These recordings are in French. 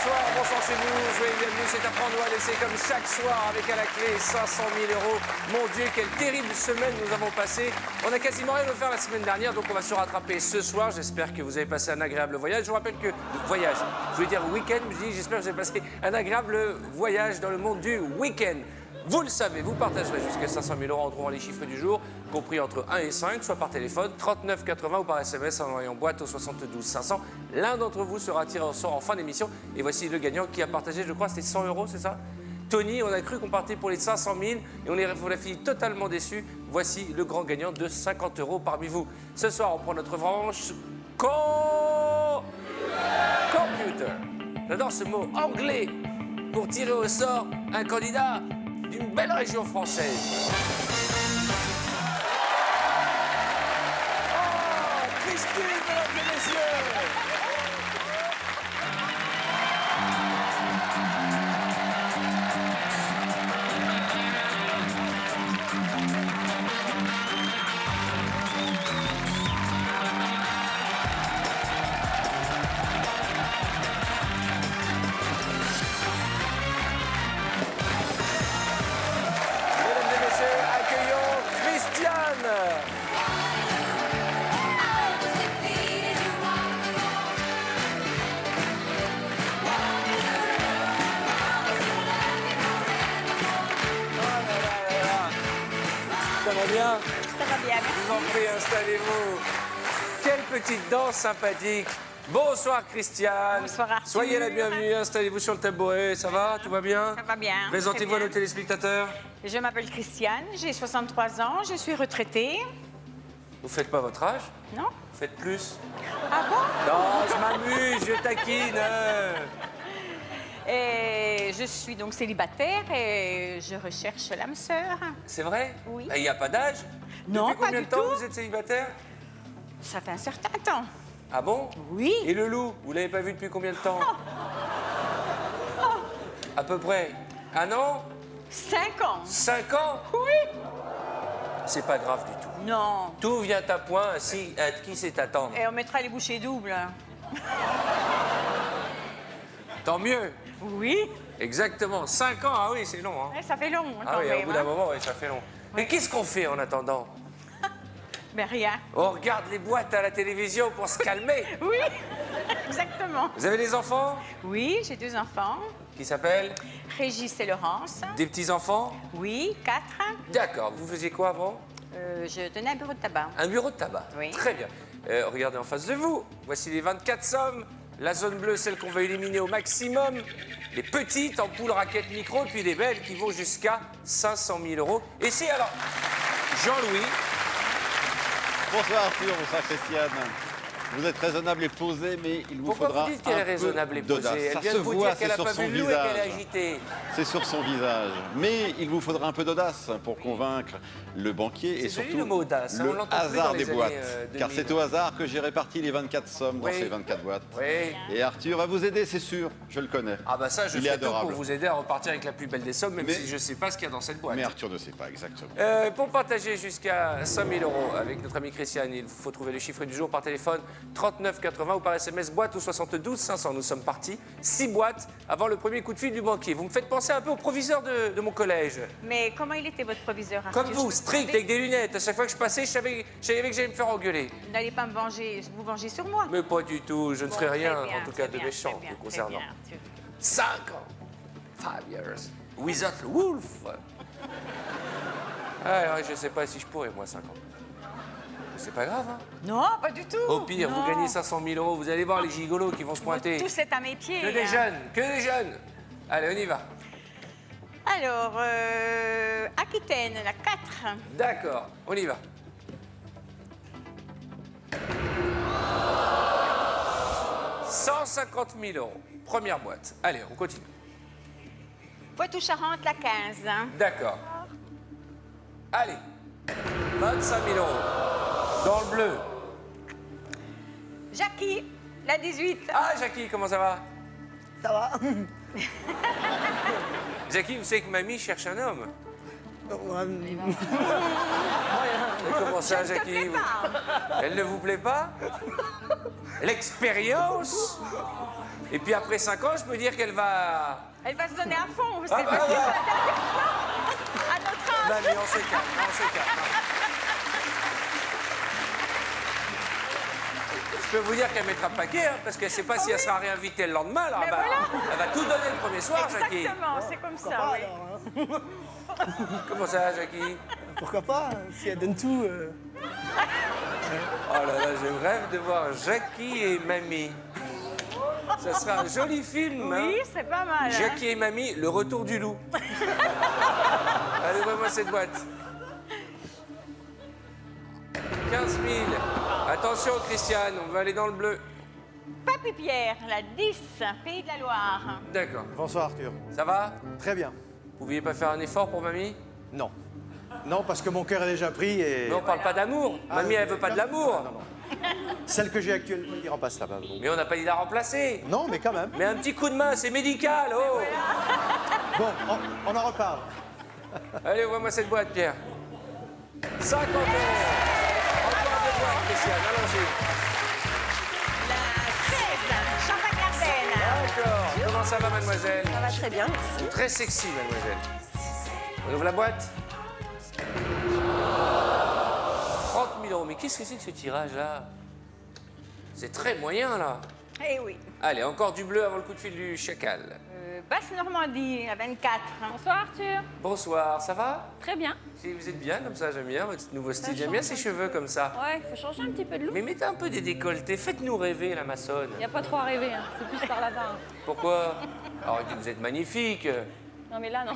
bonsoir chez vous, soyez bienvenus, c'est à prendre ou à laisser comme chaque soir avec à la clé 500 000 €. Mon Dieu, quelle terrible semaine nous avons passée. On a quasiment rien offert la semaine dernière, donc on va se rattraper ce soir. J'espère que vous avez passé un agréable voyage. Je vous rappelle que... Voyage, je voulais dire week-end, mais je dis j'espère que vous avez passé un agréable voyage dans le monde du week-end. Vous le savez, vous partagerez jusqu'à 500 000 € en trouvant les chiffres du jour, compris entre 1 et 5, soit par téléphone, 39 80 ou par SMS en envoyant boîte au 72 500. L'un d'entre vous sera tiré au sort en fin d'émission. Et voici le gagnant qui a partagé, je crois, c'était 100 €, c'est ça? Tony, on a cru qu'on partait pour les 500 000 et on a fini totalement déçus. Voici le grand gagnant de 50 € parmi vous. Ce soir, on prend notre revanche. Computer. J'adore ce mot anglais pour tirer au sort un candidat d'une belle région française. Oh, Christine, mesdames et messieurs. Ça va bien? Ça va bien, merci. Je vous en prie, installez-vous. Quelle petite danse sympathique. Bonsoir Christiane. Bonsoir Arthur. Soyez la bienvenue, installez-vous sur le tabouret. Ça va? Tout va bien? Ça va bien. Présentez-vous à nos téléspectateurs. Je m'appelle Christiane, j'ai 63 ans, je suis retraitée. Vous faites pas votre âge? Non? Vous faites plus? Ah bon? Non, je m'amuse, je taquine. Et je suis donc célibataire et je recherche l'âme sœur. C'est vrai? Oui. Il n'y a pas d'âge? Non, Depuis pas combien du de temps tout. vous êtes célibataire? Ça fait un certain temps. Ah bon? Oui. Et le loup, vous l'avez pas vu depuis combien de temps? À peu près. Un an? 5 ans. 5 ans? Oui. C'est pas grave du tout. Non. Tout vient à point, si, à qui c'est attendre. Et on mettra les bouchées doubles. Tant mieux. Oui. Exactement. 5 ans, ah oui, c'est long. Hein. Ouais, ça fait long Ah quand oui, même. au bout d'un hein. moment, oui, ça fait long. Mais qu'est-ce qu'on fait en attendant? Ben rien. On regarde les boîtes à la télévision pour se calmer. Oui. Exactement. Vous avez des enfants? Oui, j'ai 2 enfants. Qui s'appellent? Régis et Laurence. Des petits-enfants? Oui, 4. D'accord. Vous faisiez quoi avant? Je tenais un bureau de tabac. Un bureau de tabac. Oui. Très bien. Regardez en face de vous. Voici les 24 sommes. La zone bleue, celle qu'on va éliminer au maximum. Les petites ampoules, raquettes, micro, puis les belles qui vont jusqu'à 500 000 €. Et c'est alors Jean-Louis. Bonsoir Arthur, bonsoir Christiane. Vous êtes raisonnable et posé, mais il vous Pourquoi faudra vous dites qu'elle est un peu raisonnable et d'audace. posée? Elle Ça vient se de vous voit, dire qu'elle c'est n'a pas sur son vu le loup et qu'elle est visage. agitée. C'est sur son visage. Mais il vous faudra un peu d'audace pour convaincre le banquier et C'est joli, surtout le mot audace, hein, on le l'entend plus hasard dans les des boîtes. années, Car 2000. c'est au hasard que j'ai réparti les 24 sommes dans Oui. ces 24 boîtes. Oui. Et Arthur va vous aider, c'est sûr, je le connais. Ah bah ça, je Il est ferai tout adorable. pour vous aider à repartir avec la plus belle des sommes, même Mais- si je ne sais pas ce qu'il y a dans cette boîte. Mais Arthur ne sait pas exactement. Pour partager jusqu'à 5 000 € avec notre ami Christiane, il faut trouver le chiffre du jour par téléphone 39 80 ou par SMS boîte au 72 500. Nous sommes partis. 6 boîtes avant le premier coup de fil du banquier. Vous me faites penser un peu au proviseur de mon collège. Mais comment il était votre proviseur, Arthur? Comme vous, Je peux strict, demander? avec des lunettes. À chaque fois que je passais, je savais que j'allais me faire engueuler. Vous n'allez pas vous venger sur moi. Mais pas du tout. Je ne ferai Bon, rien, très bien, en tout cas, très de bien, méchant très bien, vous très concernant. bien, Arthur. 5 ans. 5 years. Without the wolf. Alors, je ne sais pas si je pourrais, moi, 5 ans. Mais c'est pas grave, hein. Non, pas du tout. Au pire, Non. vous gagnez 500 000 €. Vous allez voir les gigolos qui vont se pointer. Tous êtes à mes pieds. Que des hein. jeunes, que des jeunes. Allez, on y va. Alors, Aquitaine, la 4. D'accord, on y va. « 150 000 €. Première boîte. Allez, on continue. Poitou-Charentes, la 15. D'accord. Allez. 25 000 €. Dans le bleu. Jackie, la 18. Ah, Jackie, comment ça va? Ça va? Jackie, vous savez que mamie cherche un homme. Ouais, Comment ça, Je ne te Jackie? plais pas. Elle ne vous plaît pas? L'expérience Et puis après 5 ans, je peux dire qu'elle va... Elle va se donner à fond, parce Ah, qu'elle bah, va se ouais. dire la dernière fois. À notre âge. Mamie, on se calme, on se calme. Je peux vous dire qu'elle mettra le paquet, hein, parce qu'elle ne sait pas si elle sera réinvitée le lendemain. Alors Mais voilà. elle va tout donner le premier soir, Jackie. Exactement, c'est comme Pourquoi ça, pas, oui. alors, hein. Comment ça, Jackie? Pourquoi pas, hein, si elle donne tout. Oh là là, je rêve de voir Jackie et Mamie. Ça sera un joli film, hein. Oui, c'est pas mal. hein. Jackie et Mamie, le retour du loup. Allez, vois-moi cette boîte. 15 000. Attention, Christiane, on va aller dans le bleu. Papy Pierre, la 10, Pays de la Loire. D'accord. Bonsoir Arthur. Ça va? Très bien. Vous pouviez pas faire un effort pour Mamie? Non. Non, parce que mon cœur est déjà pris et... Mais on parle pas d'amour. Mamie, elle veut pas de l'amour. Non, non. Celle que j'ai actuellement, il remplace là-bas. donc. Mais on n'a pas dit de la remplacer. Non, mais quand même. Mais un petit coup de main, c'est médical, oh. Bon, on en reparle. Allez, vois-moi cette boîte, Pierre. 50 €. Encore deux boîtes, Christiane, allons-y. La 16, Champagne-Ardenne. D'accord. Comment ça va, mademoiselle? Ça va très bien, merci. Très sexy, mademoiselle. On ouvre la boîte. 30 000 €. Mais qu'est-ce que c'est que ce tirage-là? C'est très moyen, là. Eh oui. Allez, encore du bleu avant le coup de fil du chacal. Basse-Normandie, à 24. Bonsoir Arthur. Bonsoir, ça va? Très bien. Si vous êtes bien comme ça, j'aime bien votre nouveau style. J'aime change bien un ces petit cheveux comme ça. Ouais, il faut changer un petit peu de look. Mais mettez un peu des décolletés, faites-nous rêver, la maçonne. Il n'y a pas trop à rêver, hein. C'est plus par là-bas. hein. Pourquoi? Alors, vous êtes magnifique. Non mais là, non.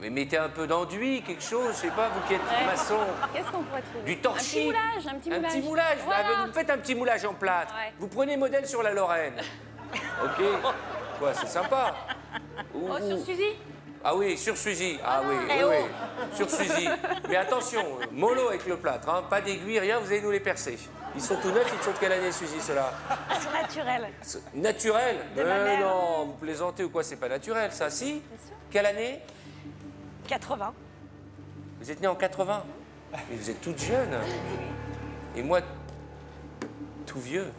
Mais mettez un peu d'enduit, quelque chose, je sais pas, vous qui êtes Ouais. maçon. Qu'est-ce qu'on pourrait trouver? Du torchis. Un petit moulage, un petit moulage. Un petit moulage. Voilà. Ah, vous faites un petit moulage en plâtre. Ouais. Vous prenez modèle sur la Lorraine. OK? Quoi, c'est sympa. Ou- Oh, sur ou- Suzy? Ah oui, sur Suzy. Ah oui, Eh oui, oh. oui. Sur Suzy. Mais attention, mollo avec le plâtre, hein. Pas d'aiguille, rien, vous allez nous les percer. Ils sont tout neufs, ils sont de quelle année, Suzy, ceux-là? C'est naturel. Naturel? De ma mère. Non, vous plaisantez ou quoi? C'est pas naturel, ça, si? Quelle année? 80. Vous êtes né en 80? Mais vous êtes toute jeune. Et moi, tout vieux.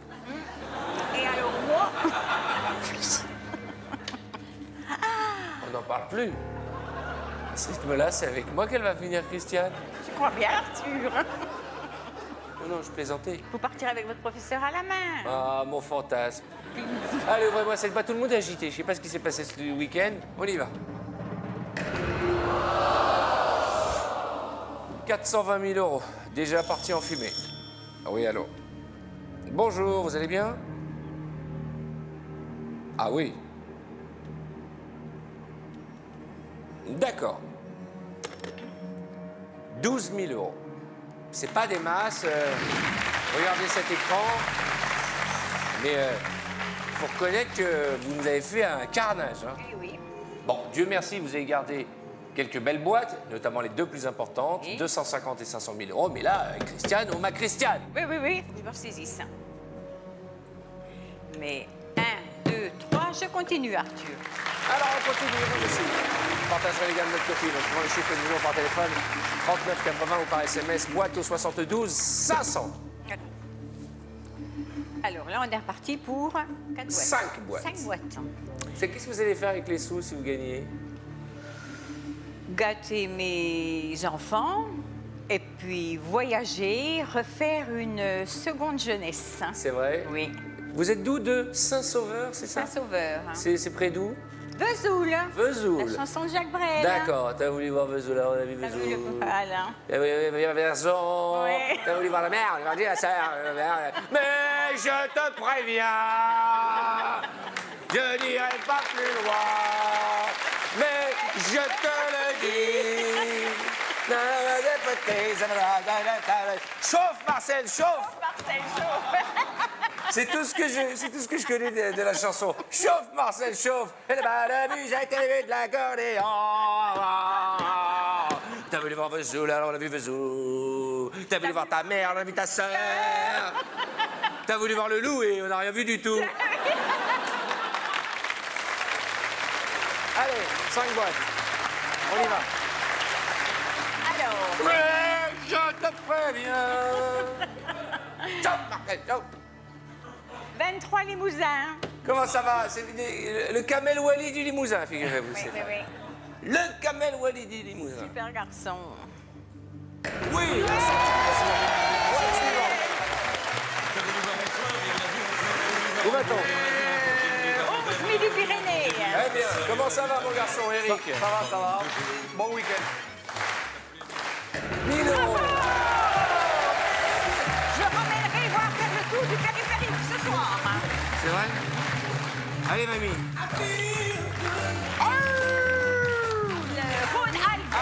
Et alors moi, On n'en parle plus. À ce rythme-là, c'est avec moi qu'elle va finir, Christiane. je crois bien Arthur. Non, non, je plaisantais. Vous partirez avec votre professeur à la main. Ah, mon fantasme. Allez, ouvrez-moi cette boîte. Tout le monde est agité. Je sais pas ce qui s'est passé ce week-end. On y va. 420 000 €. Déjà parti en fumée. Ah oui, allô. Bonjour, vous allez bien? Ah oui. D'accord. 12 000 €. C'est pas des masses. Regardez cet écran. Mais il faut reconnaître que vous nous avez fait un carnage. hein. Eh oui. Bon, Dieu merci, vous avez gardé quelques belles boîtes, notamment les deux plus importantes, Oui. 250 et 500 000 €. Mais là, Christiane, on m'a Christiane. Oui, oui, oui, je me ressaisis. Mais 1, 2, 3, je continue Arthur. Alors, on continue, moi aussi. Je partagerai les gars de notre côté. Donc, prends les chiffres de numéro par téléphone, 39 80 ou par SMS, boîte au 72 500. Alors là, on est reparti pour 4 boîtes. 5 boîtes. 5 boîtes. Qu'est-ce que vous allez faire avec les sous si vous gagnez? Gâter mes enfants et puis voyager, refaire une seconde jeunesse. C'est vrai? Oui. Vous êtes d'où? De Saint-Sauveur, c'est ça? Saint-Sauveur. C'est près d'où? Vesoul. Vesoul. La chanson de Jacques Brel. D'accord, t'as voulu voir Vesoul, on a vu T'as vu le Vesoul. voilà. T'as voulu voir Vesoul, Ouais. t'as voulu voir la mer, on a dit la sœur. Mais je te préviens, je n'irai pas plus loin, mais je te le dis. Chauffe, Marcel, chauffe! Marcel chauffe. C'est tout ce que je connais de la chanson. Chauffe, Marcel, chauffe. Et la musette élevée de l'accordéon. T'as voulu voir Vesoul, alors on a vu Vesoul. T'as voulu voir ta mère, on a vu ta sœur. T'as voulu voir le loup et on n'a rien vu du tout. Allez, 5 boîtes. On y va. Alors, Mais je te préviens. Chauffe, Marcel, chauffe. 23 limousins. Comment ça va? C'est le Kamel Wally du Limousin, figurez-vous. Oui, c'est oui, vrai. oui. Le Kamel Wally du Limousin. Super garçon. Oui. Où va-t-on? 11 000 du Pyrénées. Eh bien, comment ça va, mon garçon, Eric? Ça va. Bon week-end. 1000 euros. Je ramènerai voir faire le tour du périphérique ce soir. C'est vrai? Allez, mamie. Oh, le Rhône-Alpes,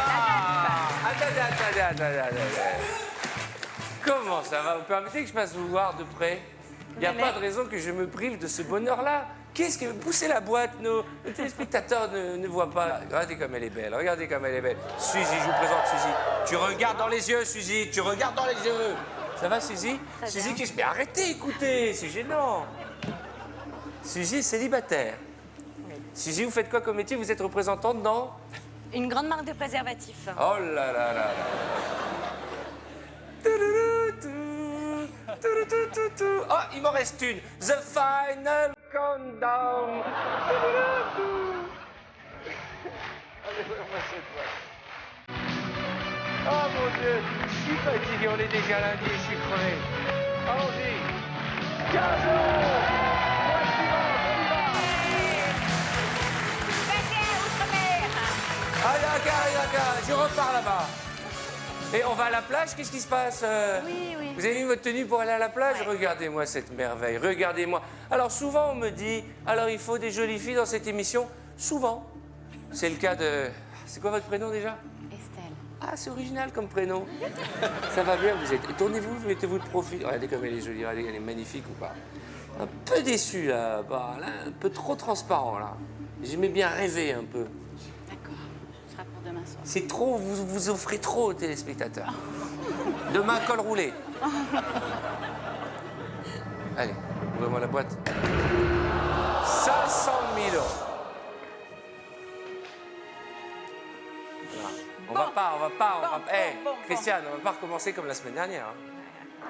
Attendez. Comment ça va? Vous permettez que je passe vous voir de près? Il n'y a pas de raison que je me prive de ce bonheur-là. Qu'est-ce que... Poussez la boîte, nos téléspectateurs ne voient pas. Regardez comme elle est belle, regardez comme elle est belle. Suzy, je vous présente Suzy. Tu regardes dans les yeux, Suzy, tu regardes dans les yeux. Ça va, Suzy? Suzy, qu'est-ce que... Mais arrêtez, écoutez, c'est gênant. Suzy est célibataire. Suzy, vous faites quoi comme métier? Vous êtes représentante dans... Une grande marque de préservatifs. Oh là là là là. Oh, il m'en reste une. The Final Countdown. Oh mon Dieu, je suis fatigué, on est déjà lundi, je suis crevé. Allons-y. 15 euros. Allez, je repars là-bas. Et on va à la plage, qu'est-ce qui se passe? Oui. Vous avez mis votre tenue pour aller à la plage? Regardez-moi cette merveille, regardez-moi. Alors souvent on me dit, alors il faut des jolies filles dans cette émission. Souvent. C'est le cas de... C'est quoi votre prénom déjà? Estelle. Ah, c'est original comme prénom. Ça va bien, vous êtes... Tournez-vous, mettez-vous de profil. Regardez comme elle est jolie, regardez, elle est magnifique ou pas? Un peu déçu là, un peu trop transparent là. J'aimais bien rêver un peu. D'accord. Ce sera pour demain soir. C'est trop, vous offrez trop aux téléspectateurs. Demain, col roulé. Allez, ouvrez-moi la boîte. 500 000 euros. Voilà. On va pas. Christiane, on va pas recommencer comme la semaine dernière. Hein.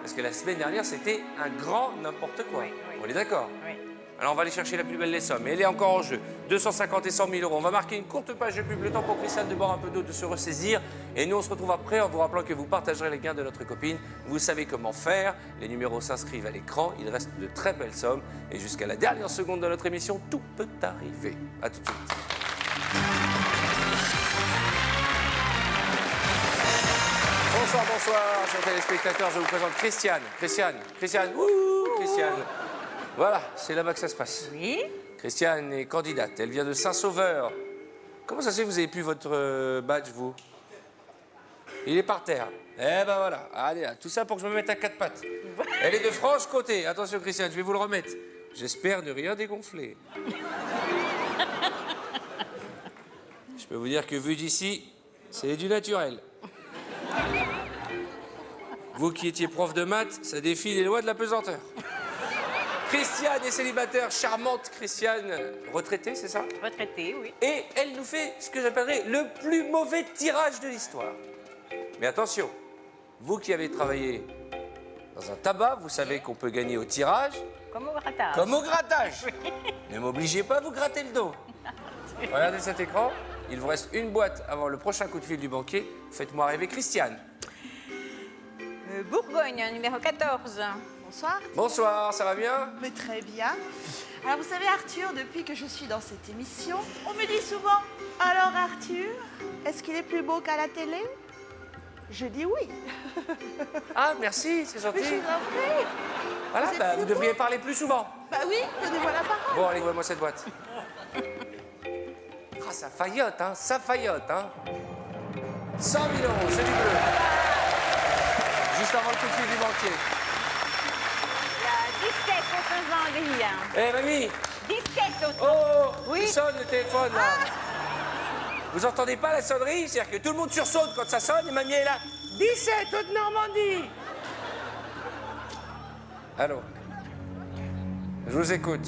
Parce que la semaine dernière, c'était un grand n'importe quoi. Oui. On est d'accord? Oui. Alors on va aller chercher la plus belle des sommes. Et elle est encore en jeu. 250 et 100 000 euros. On va marquer une courte page de pub, le temps pour Christiane de boire un peu d'eau, de se ressaisir. Et nous, on se retrouve après en vous rappelant que vous partagerez les gains de notre copine. Vous savez comment faire. Les numéros s'inscrivent à l'écran. Il reste de très belles sommes. Et jusqu'à la dernière seconde de notre émission, tout peut arriver. À tout de suite. Bonsoir, chers téléspectateurs. Je vous présente Christiane. Christiane. Voilà, c'est là-bas que ça se passe. Oui. Christiane est candidate, elle vient de Saint-Sauveur. Comment ça se fait que vous avez plus votre badge, vous? Il est par terre. Eh ben voilà, allez, là, tout ça pour que je me mette à quatre pattes. Elle est de Franche-Comté. Attention, Christiane, je vais vous le remettre. J'espère ne rien dégonfler. Je peux vous dire que vu d'ici, c'est du naturel. Vous qui étiez prof de maths, ça défie les lois de la pesanteur. Christiane est célibataire, charmante Christiane, retraitée, c'est ça? Retraité, oui. Et elle nous fait ce que j'appellerais le plus mauvais tirage de l'histoire. Mais attention, vous qui avez travaillé dans un tabac, vous savez qu'on peut gagner au tirage Comme au grattage. comme au grattage. Ne m'obligez pas à vous gratter le dos. Regardez cet écran, il vous reste une boîte avant le prochain coup de fil du banquier. Faites-moi rêver Christiane. Bourgogne, numéro 14. Bonsoir. Bonsoir, ça va bien? Mais très bien. Alors vous savez Arthur, depuis que je suis dans cette émission, on me dit souvent « Alors Arthur, est-ce qu'il est plus beau qu'à la télé ?» Je dis oui. Ah, merci, c'est gentil. Mais je vous en prie. Voilà, Vous êtes bah, plus vous beau. devriez parler plus souvent. Bah oui, donnez-moi la parole. Bon, allez, ouvrez-moi cette boîte. Ah, ça faillote, hein, 100 000 euros, c'est du bleu. Juste avant le coup de fil du banquier. Il y a 17 autres vendrilles. Eh, mamie! 17 autres. Oh! Oui. Il sonne le téléphone, là. Vous entendez pas la sonnerie? C'est-à-dire que tout le monde sursaute quand ça sonne et mamie est là. 17 Haute-Normandie! Allô? Je vous écoute.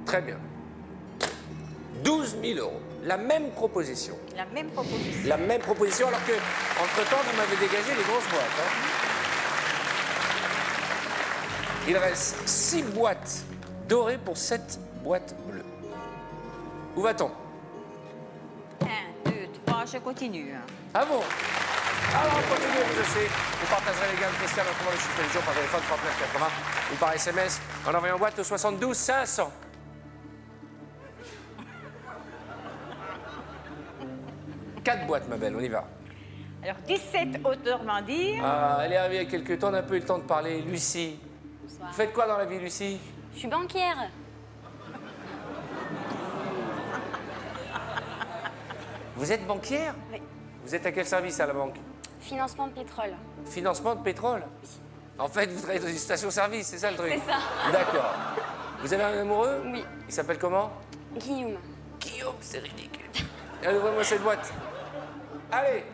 Très bien. 12 000 euros. La même proposition. La même proposition. La même proposition, alors que, entre-temps, vous m'avez dégagé les grosses boîtes. Hein. Il reste 6 boîtes doré pour 7 boîtes bleues. Où va-t-on? 1, 2, 3, je continue. Ah bon? Alors, on continue, vous aussi. Vous partagerez les gains de Christian en trouvant le chiffre du jour par téléphone 3980 ou par SMS en envoyant boîte au 72 500. Quatre boîtes, ma belle, on y va. Alors, 17 autrement dire. Ah, elle est arrivée il y a quelques temps, on n'a pas eu le temps de parler. Lucie. Bonsoir. Vous faites quoi dans la vie, Lucie? Je suis banquière. Vous êtes banquière? Oui. Vous êtes à quel service à la banque? Financement de pétrole. Financement de pétrole? En fait, vous travaillez dans une station-service, c'est ça le truc? C'est ça. D'accord. Vous avez un amoureux? Oui. Il s'appelle comment? Guillaume. Guillaume, c'est ridicule. Allez, ouvrez-moi cette boîte. Allez.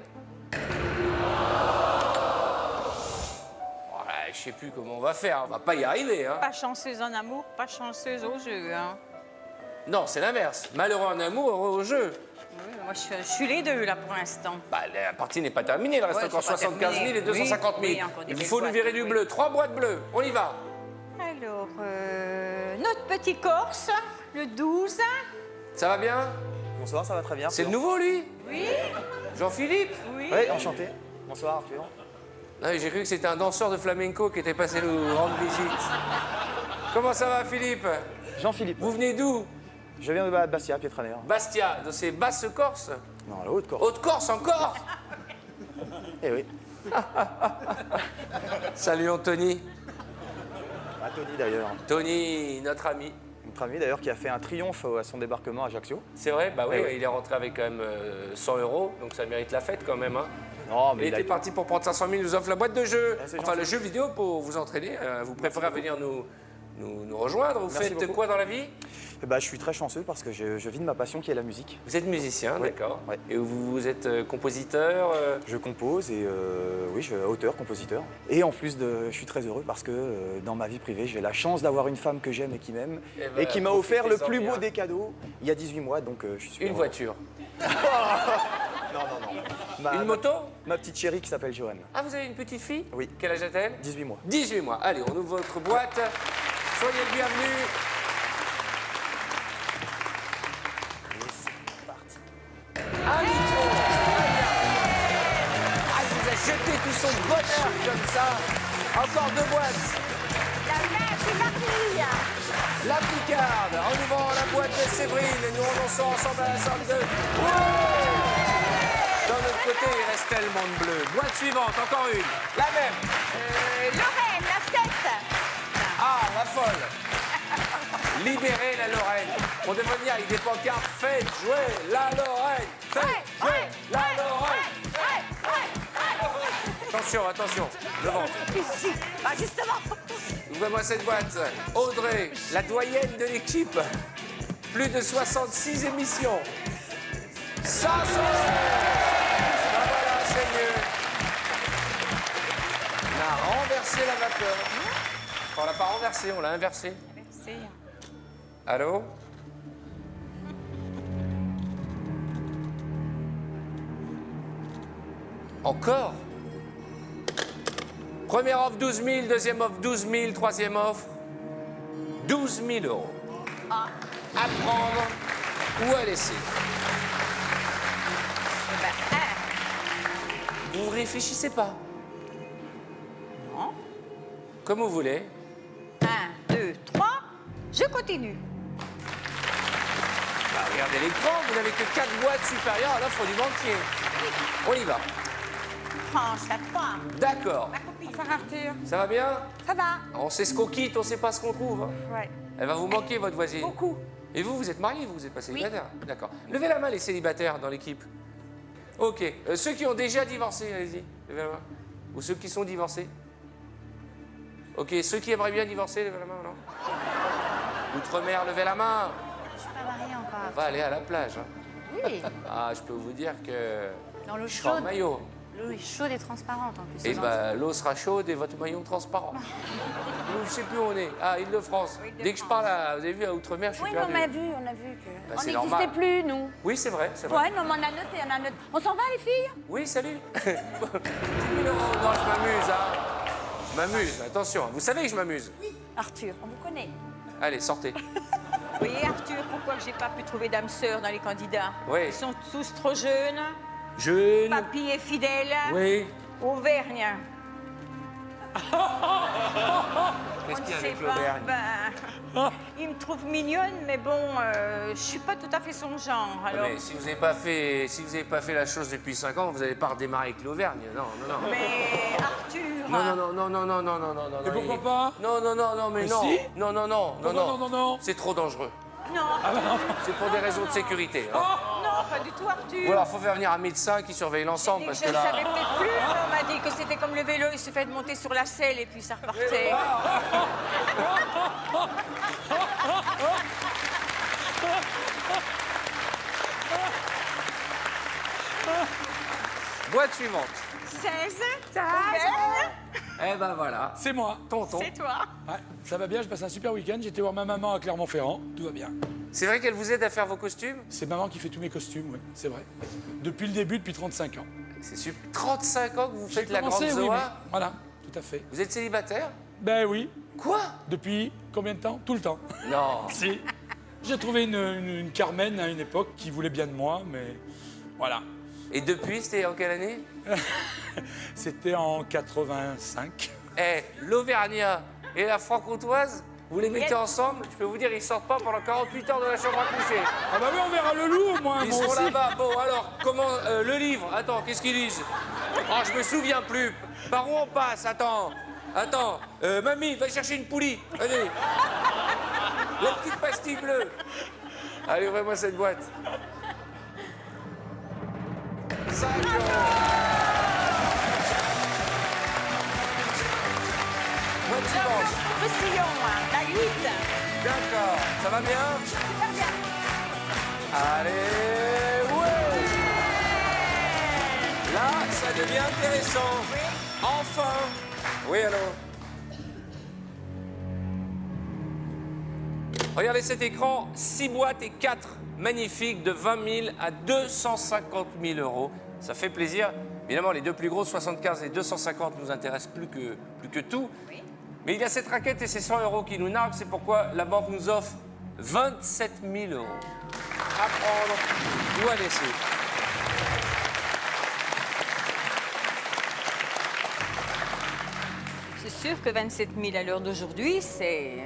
Voilà, je sais plus comment on va faire, on va pas y arriver, hein. Pas chanceuse en amour, pas chanceuse au jeu. Hein. Non, c'est l'inverse. Malheureux en amour, heureux au jeu. Oui, moi, je suis les deux, là, pour l'instant. Bah, la partie n'est pas terminée, il reste Ouais, encore c'est pas 75 000 et terminé. 250 000. Oui, encore des Il belles faut nous boîtes, virer du oui. bleu. 3 boîtes bleues, on y va. Alors, notre petit Corse, le 12. Ça va bien? Bonsoir, ça va très bien. C'est le nouveau, lui? Oui. Jean-Philippe? Oui. Oui, enchanté. Bonsoir, Arthur. Ah, j'ai cru que c'était un danseur de flamenco qui était passé nous rendre visite. Comment ça va, Philippe? Jean-Philippe. Vous venez d'où? Je viens de Bastia, Pietraner. Bastia, donc c'est Basse-Corse? Non, la Haute-Corse. Haute-Corse encore? Eh oui. Salut, Anthony. À Tony d'ailleurs. Tony, notre ami. Notre ami d'ailleurs qui a fait un triomphe à son débarquement à Ajaccio. C'est vrai? Bah oui, Oui, oui. il est rentré avec quand même 100 €, donc ça mérite la fête quand même, hein. Non, Il mais était parti pour prendre 500 000, il nous offre la boîte de jeu. Ah, c'est Enfin, gentil. le jeu vidéo pour vous entraîner. Vous préférez venir nous rejoindre? Vous Merci faites beaucoup. quoi dans la vie? je suis très chanceux parce que je vis de ma passion qui est la musique. Vous êtes musicien, Oui. d'accord. Ouais. Et vous êtes compositeur Je compose et oui, je suis auteur, compositeur. Et en plus, je suis très heureux parce que dans ma vie privée, j'ai la chance d'avoir une femme que j'aime et qui m'aime Eh ben, et qui m'a offert le profitez-en plus beau bien. des cadeaux il y a 18 mois, donc je suis super Une heureux. voiture. Non. Une moto? Ma petite chérie qui s'appelle Joanne. Ah, vous avez une petite fille? Oui. Quel âge a-t-elle? 18 mois. 18 mois. Allez, on ouvre votre boîte. Soyez le bienvenu. Un micro. Ah, il vous a jeté tout son bonheur comme ça. Encore 2 boîtes. La picarde. En ouvrant la boîte de Séverine et nous renonçons ensemble à la somme de... D'un autre côté, il reste tellement de bleu. Boîte suivante, encore une. La même. Lorraine, la 7. Ah, la folle. Libérez la Lorraine. On devrait venir avec des pancartes. Faites jouer la Lorraine. Faites jouer la Lorraine. Attention, attention. Le ventre. Ah, justement. Ouvrez-moi cette boîte. Audrey, la doyenne de l'équipe. Plus de 66 émissions. 500 €. Ah, voilà, c'est mieux. On a renversé la vapeur. Enfin, on l'a pas renversé, on l'a inversé. Merci. Allô? Encore? Première offre 12 000, deuxième offre 12 000, troisième offre 12 000 €. À prendre ou à laisser. Vous ne réfléchissez pas. Non. Comme vous voulez. 1, 2, 3. Je continue. Bah, regardez l'écran, vous n'avez que 4 boîtes supérieures à l'offre du banquier. On y va. Tranche la 3. D'accord. Bonsoir Arthur. Ça va bien? Ça va? On sait ce qu'on quitte, on sait pas ce qu'on trouve. Hein. Ouais. Elle va vous manquer, votre voisine. Beaucoup. Et vous êtes mariés, vous êtes pas célibataire? D'accord. Levez la main, les célibataires dans l'équipe. Ok. Ceux qui ont déjà divorcé, allez-y. Levez la main. Ou ceux qui sont divorcés? Ok. Ceux qui aimeraient bien divorcer, levez la main, non? Outre-mer, levez la main. Je suis pas mariée encore. On va aller à la plage. Hein. Oui, Ah, je peux vous dire que dans l'eau je serai en chaude. maillot. L'eau est chaude et transparente en plus. Et c'est bah, l'eau sera chaude et votre maillot transparent. Nous, je sais plus où on est. Ah, Île-de-France. Dès que je parle à, vous avez vu, à Outre-mer, je suis gentil. Oui, mais perdu. on a vu que. Bah, on c'est n'existait normal. plus, nous. Oui, c'est vrai, c'est vrai. Ouais, non, mais on a noté, on a noté. On s'en va, les filles? Oui, salut. 10 000 €. Non, je m'amuse, hein. Je m'amuse, attention. Vous savez que je m'amuse. Arthur, on vous connaît. Allez, sortez. Vous voyez, Arthur, pourquoi j'ai pas pu trouver d'âme sœur dans les candidats? Oui. Ils sont tous trop jeunes. Jeune. Papy est fidèle. Oui. Auvergne. Qu'est-ce On qu'il y a ne avec sait pas. l'Auvergne? Ben, il me trouve mignonne, mais bon, je suis pas tout à fait son genre. Alors, Mais si vous n'avez pas fait la chose depuis 5 ans, vous n'allez pas redémarrer avec l'Auvergne. Non, non, non. mais Arthur. Non, non, non, non, non, non, non, non, non. Et pourquoi pas? Non, non, non, non, mais Mais non. si. Non, non, non, non, Pourquoi non, non, non? C'est trop dangereux. Non, C'est pour des raisons de sécurité. Hein. non, pas du tout, Arthur. Ou alors, faut faire venir un médecin qui surveille l'ensemble, Et parce je que ne là. savais peut-être plus. On m'a dit que c'était comme le vélo, il suffit de monter sur la selle et puis ça repartait. Boîte suivante. 16. Auvergne. Eh ben voilà. C'est moi. Tonton. C'est toi. Ouais, ça va bien, je passe un super week-end. J'étais voir ma maman à Clermont-Ferrand. Tout va bien. C'est vrai qu'elle vous aide à faire vos costumes? C'est maman qui fait tous mes costumes, oui, c'est vrai. Depuis le début, depuis 35 ans. C'est super. 35 ans que vous faites J'ai la commencé, grande oui, Zoa. mais voilà, tout à fait. Vous êtes célibataire? Ben oui. Quoi? Depuis combien de temps? Tout le temps. Non. Si. J'ai trouvé une Carmen à une époque qui voulait bien de moi, mais voilà. Et depuis, c'était en quelle année? C'était en 85. Eh, l'Auvergnat et la Franc-Comtoise, vous les mettez ensemble, je peux vous dire, ils sortent pas pendant 48 heures de la chambre à coucher. Ah bah oui, on verra le loup au moins, Ils moi sont aussi. là-bas. Bon, alors, comment le livre? Attends, qu'est-ce qu'ils lisent? Oh, je me souviens plus. Par où on passe? Attends. Attends. Mamie, va chercher une poulie. Allez. La petite pastille bleue. Allez, ouvrez-moi cette boîte. 5 euros. Boîte suivante. Roussillon, la 8. D'accord. Ça va bien? Super bien. Allez, ouais! Là, ça devient intéressant. Enfin! Oui, allô? Regardez cet écran, 6 boîtes et 4 magnifiques de 20 000 à 250 000 euros. Ça fait plaisir. Évidemment, les deux plus grosses, 75 et 250, nous intéressent plus que tout. Oui. Mais il y a cette raquette et ces 100 euros qui nous narguent. C'est pourquoi la banque nous offre 27 000 euros. À prendre ou à laisser. C'est sûr que 27 000 à l'heure d'aujourd'hui, c'est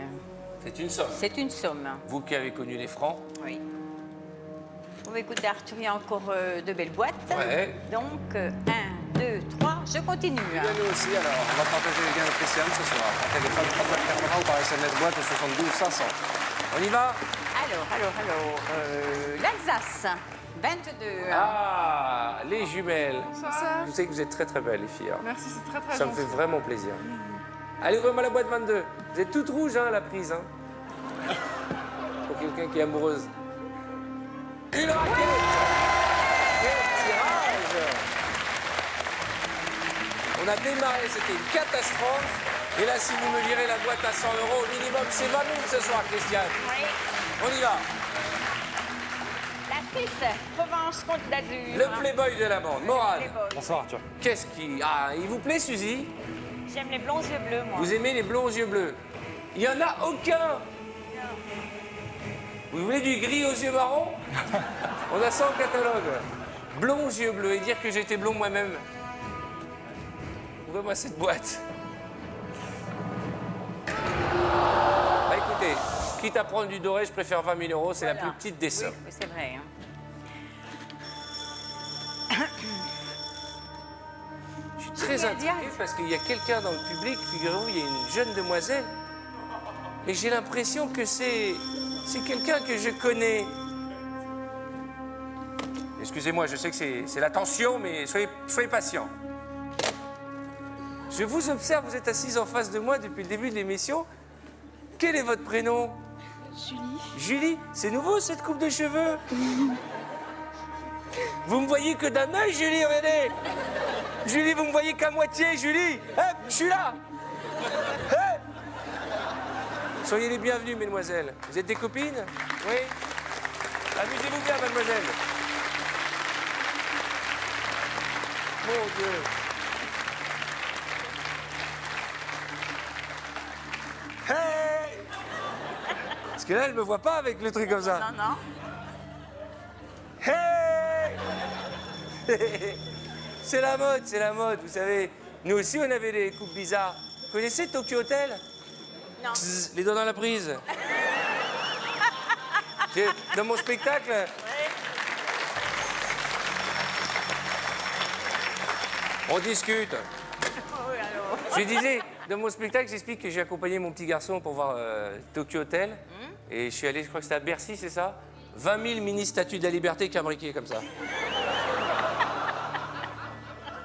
C'est une somme. une somme. Vous qui avez connu les francs. Oui. Bon, écoutez, Arthur, il y a encore de belles boîtes. Ouais. Donc, 1, 2, 3, je continue. Eh bien, nous aussi, alors, on va partager les gains de Christiane ce soir. Par téléphone 3980 ou par SMS boîte au 72 500. On y va? Alors, l'Alsace, 22. Ah, les jumelles. Je sais que vous êtes très très belles, les filles. hein. Merci, c'est très très Ça me fait vraiment plaisir. Allez, ouvrez-moi la boîte 22. Vous êtes toute rouge, hein, à la prise. Hein. Pour quelqu'un qui est amoureuse. Une raquette! Quel tirage! On a démarré, c'était une catastrophe. Et là, si vous me virez la boîte à 100 euros, au minimum, c'est 20 000 ce soir, Christiane. Oui. On y va. La 6, Provence-Côte d'Azur. Le playboy de la bande, Morane. Playboy. Bonsoir Arthur. Qu'est-ce qui... Ah, il vous plaît, Suzy? J'aime les blonds yeux bleus, moi. Vous aimez les blonds aux yeux bleus? Il n'y en a aucun. Vous voulez du gris aux yeux marrons? On a ça au catalogue. Blond aux yeux bleus, et dire que j'étais blond moi-même. Ouvrez-moi cette boîte. Bah écoutez, quitte à prendre du doré, je préfère 20 000 euros, c'est la Voilà. plus petite des sommes. Oui, c'est vrai. Hein. Je suis très intrigué parce qu'il y a quelqu'un dans le public, figurez-vous, il y a une jeune demoiselle. Et j'ai l'impression que c'est quelqu'un que je connais. Excusez-moi, je sais que c'est la tension, mais soyez patient. Je vous observe, vous êtes assise en face de moi depuis le début de l'émission. Quel est votre prénom? Julie. Julie, c'est nouveau cette coupe de cheveux? Vous me voyez que d'un œil, Julie, regardez. Julie, vous me voyez qu'à moitié, Julie. Hop, je suis là. Hop. Soyez les bienvenus, mesdemoiselles. Vous êtes des copines? Oui. Amusez-vous bien, mademoiselle. Mon Dieu. Hey! Parce que là, elle me voit pas avec le truc comme ça. Non, non. Hey C'est la mode, vous savez. Nous aussi, on avait des coupes bizarres. Vous connaissez Tokyo Hotel? Non. Psst, les doigts dans la prise. Dans mon spectacle, on discute. Je disais, dans mon spectacle, j'explique que j'ai accompagné mon petit garçon pour voir Tokyo Hotel. Et je suis allé, je crois que c'était à Bercy, c'est ça? 20 000 mini-statues de la liberté cambriquées comme ça.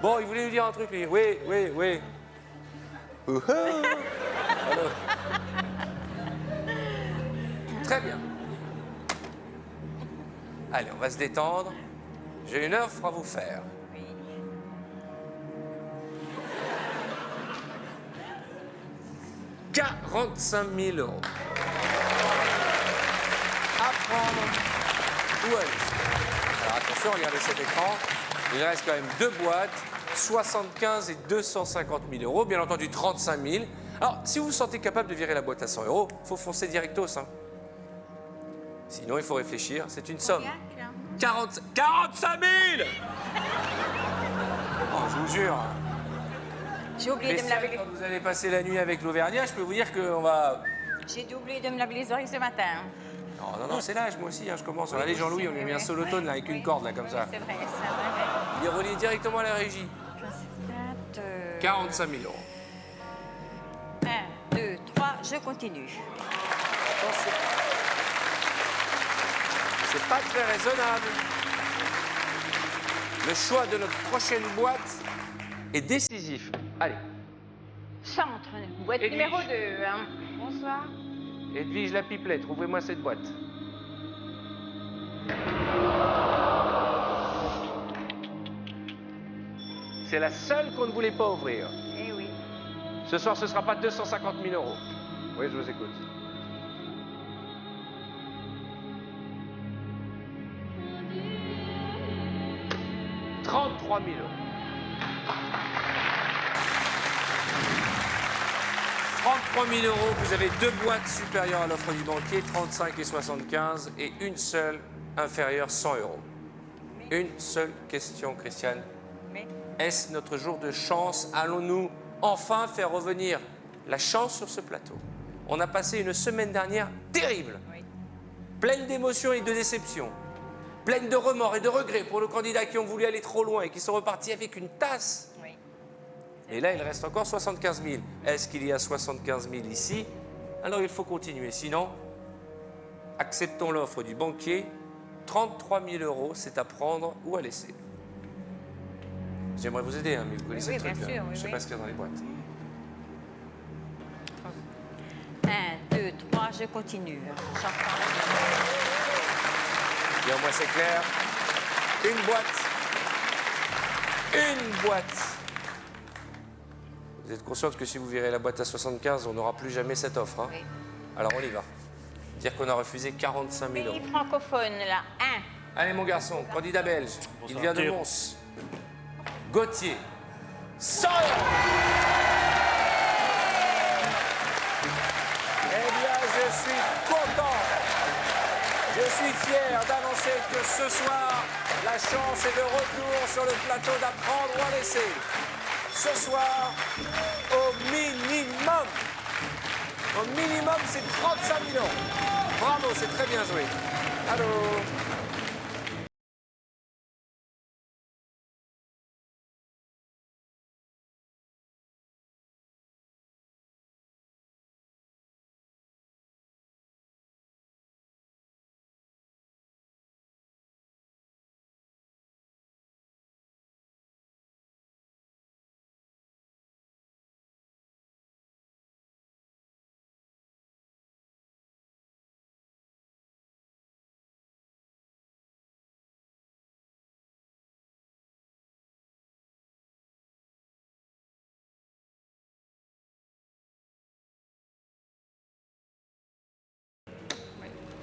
Bon, il voulait nous dire un truc, lui. Oui. Alors. Très bien. Allez, on va se détendre. J'ai une offre à vous faire. 45 000 euros. À prendre ou à laisser. Alors attention, regardez cet écran. Il reste quand même 2 boîtes, 75 et 250 000 euros. Bien entendu, 35 000. Alors, si vous vous sentez capable de virer la boîte à 100 euros, il faut foncer directos. Hein. Sinon, il faut réfléchir. C'est une somme. 45 000 Oh, je vous jure. J'ai oublié de me laver les... Quand vous allez passer la nuit avec l'Auvergnat, je peux vous dire qu'on va... J'ai oublié de me laver les oreilles ce matin. Non, c'est l'âge, moi aussi, hein, je commence. Allez, Jean-Louis, on lui a mis un solotone là, avec une corde, là, comme ça. C'est vrai, c'est vrai. Il est relié directement à la régie. 45 000 euros. 1, 2, 3, je continue. Attention. C'est pas très raisonnable. Le choix de notre prochaine boîte est décisif. Allez. Centre, boîte Edwige. numéro 2. Hein. Bonsoir. Edwige la pipelette, trouvez-moi cette boîte. C'est la seule qu'on ne voulait pas ouvrir. Eh oui. Ce soir, ce ne sera pas 250 000 euros. Oui, je vous écoute. « 33 000 euros. 33 000 euros, vous avez 2 boîtes supérieures à l'offre du banquier, 35 et 75, et une seule inférieure, 100 euros. Une seule question, Christiane. Mais Est-ce notre jour de chance? Allons-nous enfin faire revenir la chance sur ce plateau? On a passé une semaine dernière terrible, oui. pleine d'émotions et de déceptions, pleine de remords et de regrets pour nos candidats qui ont voulu aller trop loin et qui sont repartis avec une tasse. Oui. Et là, il reste encore 75 000. Est-ce qu'il y a 75 000 ici? Alors il faut continuer. Sinon, acceptons l'offre du banquier. 33 000 euros, c'est à prendre ou à laisser. J'aimerais vous aider, hein, mais vous connaissez Oui, le truc. bien sûr, hein. oui, Je ne sais oui. pas ce qu'il y a dans les boîtes. 1, 2, 3, je continue. J'entends. Bien, au moins c'est clair. Une boîte. Une boîte. Vous êtes consciente que si vous virez la boîte à 75, on n'aura plus jamais cette offre. Hein? Oui. Alors on y va. Dire qu'on a refusé 45 000 euros. Pays francophone, là. 1. Allez mon garçon, candidat belge. Il vient de Arthur. Mons. Gauthier. 100 euros. Eh bien, je suis content. Je suis fier d'annoncer que ce soir, la chance est de retour sur le plateau d'Apprendre ou à laisser. Ce soir, au minimum, c'est 35 000 euros. Bravo, c'est très bien joué. Allô?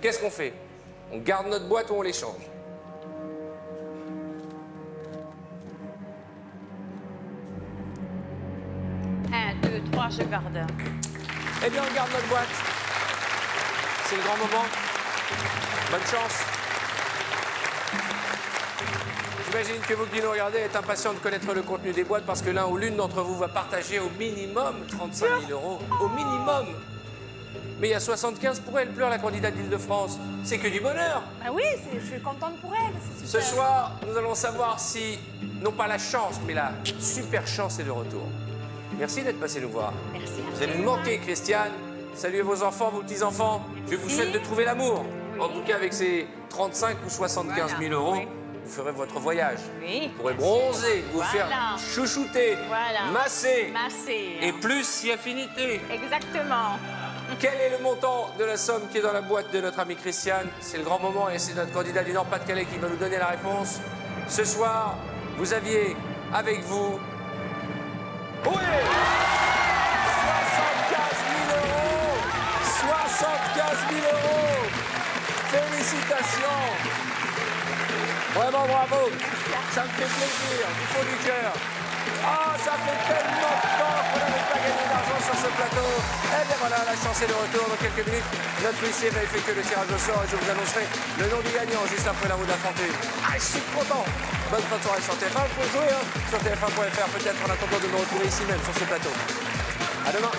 Qu'est-ce qu'on fait? On garde notre boîte ou on l'échange? Un, deux, trois, je garde. Eh bien, on garde notre boîte. c'est le grand moment. Bonne chance. J'imagine que vous qui nous regardez êtes impatients de connaître le contenu des boîtes parce que l'un ou l'une d'entre vous va partager au minimum 35 000 euros. Au minimum. Mais il y a 75 pour elle, pleure la candidate d'Île-de-France. C'est que du bonheur. Ah oui, je suis contente pour elle. c'est Ce super. soir, nous allons savoir si, non pas la chance, mais la super chance est de retour. Merci d'être passé nous voir. Merci. Vous allez nous manquer, Christiane. Saluez vos enfants, vos petits-enfants. Je vous souhaite de trouver l'amour. En tout cas, avec ces 35 ou 75 000 euros, oui. vous ferez votre voyage. Oui. Vous pourrez bronzer, vous faire Voilà. chouchouter, Voilà. masser. Massé. Et plus si affinité. Exactement. Quel est le montant de la somme qui est dans la boîte de notre amie Christiane? C'est le grand moment et c'est notre candidat du Nord-Pas-de-Calais qui va nous donner la réponse. Ce soir, vous aviez avec vous... Oui 75 000 euros 75 000 euros Félicitations. Vraiment bravo. Ça me fait plaisir, du fond du cœur. Ah, ça fait tellement de temps qu'on n'avait pas gagné d'argent sur ce plateau. Eh bien voilà, la chance est de retour dans quelques minutes. Notre huissier va effectuer le tirage au sort et je vous annoncerai le nom du gagnant juste après la roue d'affronter. Ah, je suis content. Bonne fin de soirée sur TF1. Vous pouvez jouer sur TF1.fr peut-être en attendant de me retrouver ici même sur ce plateau. À demain.